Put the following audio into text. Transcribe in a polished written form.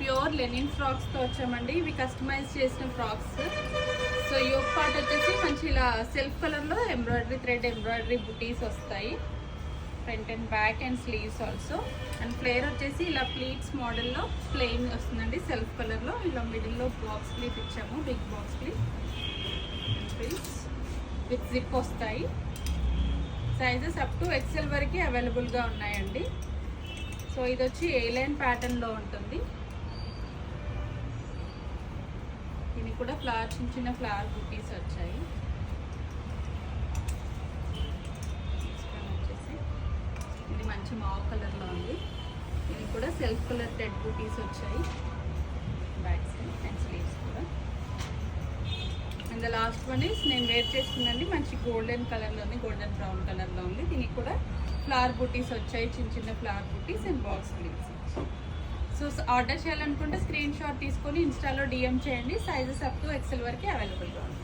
Pure linen ఫ్రాక్స్తో వచ్చామండి. ఇవి customise చేసిన ఫ్రాక్స్. సో యోక్ పార్ట్ వచ్చేసి మంచి ఇలా సెల్ఫ్ కలర్లో ఎంబ్రాయిడరీ థ్రెడ్ ఎంబ్రాయిడరీ బుటీస్ వస్తాయి. Front and back and sleeves also. And flare వచ్చేసి ఇలా ప్లీట్స్ మోడల్లో ప్లెయిన్ వస్తుందండి సెల్ఫ్ కలర్లో. ఇలా మిడిల్లో బాక్స్ క్లీప్ ఇచ్చాము, బిగ్ బాక్స్ క్లీప్ విత్ జిప్ వస్తాయి. సైజెస్ అప్ టు ఎక్సెల్ వరకు అవైలబుల్గా ఉన్నాయండి. సో ఇది వచ్చి ఏ లైన్ ప్యాటర్న్లో ఉంటుంది. దీనికి కూడా ఫ్లవర్ చిన్న చిన్న ఫ్లవర్ బుటీస్ వచ్చాయి. వచ్చేసి ఇది మంచి మావ్ కలర్లో ఉంది. దీనికి కూడా సెల్ఫ్ కలర్ థ్రెడ్ బుటీస్ వచ్చాయి బ్యాక్ సైడ్ అండ్ స్లీవ్స్ కూడా. And the last one is నేను వేర్ చేస్తుందండి మంచి గోల్డెన్ కలర్లో ఉంది, గోల్డెన్ బ్రౌన్ కలర్లో ఉంది. దీనికి కూడా ఫ్లవర్ బుటీస్ వచ్చాయి, చిన్న చిన్న flower buttis and box sleeves. So order చేయాలనుకుంటే స్క్రీన్ షాట్ తీసుకొని ఇన్స్టాలో డిఎం చేయండి. సైజెస్ అప్ టు ఎక్సెల్ వరకు అవైలబుల్గా ఉంది.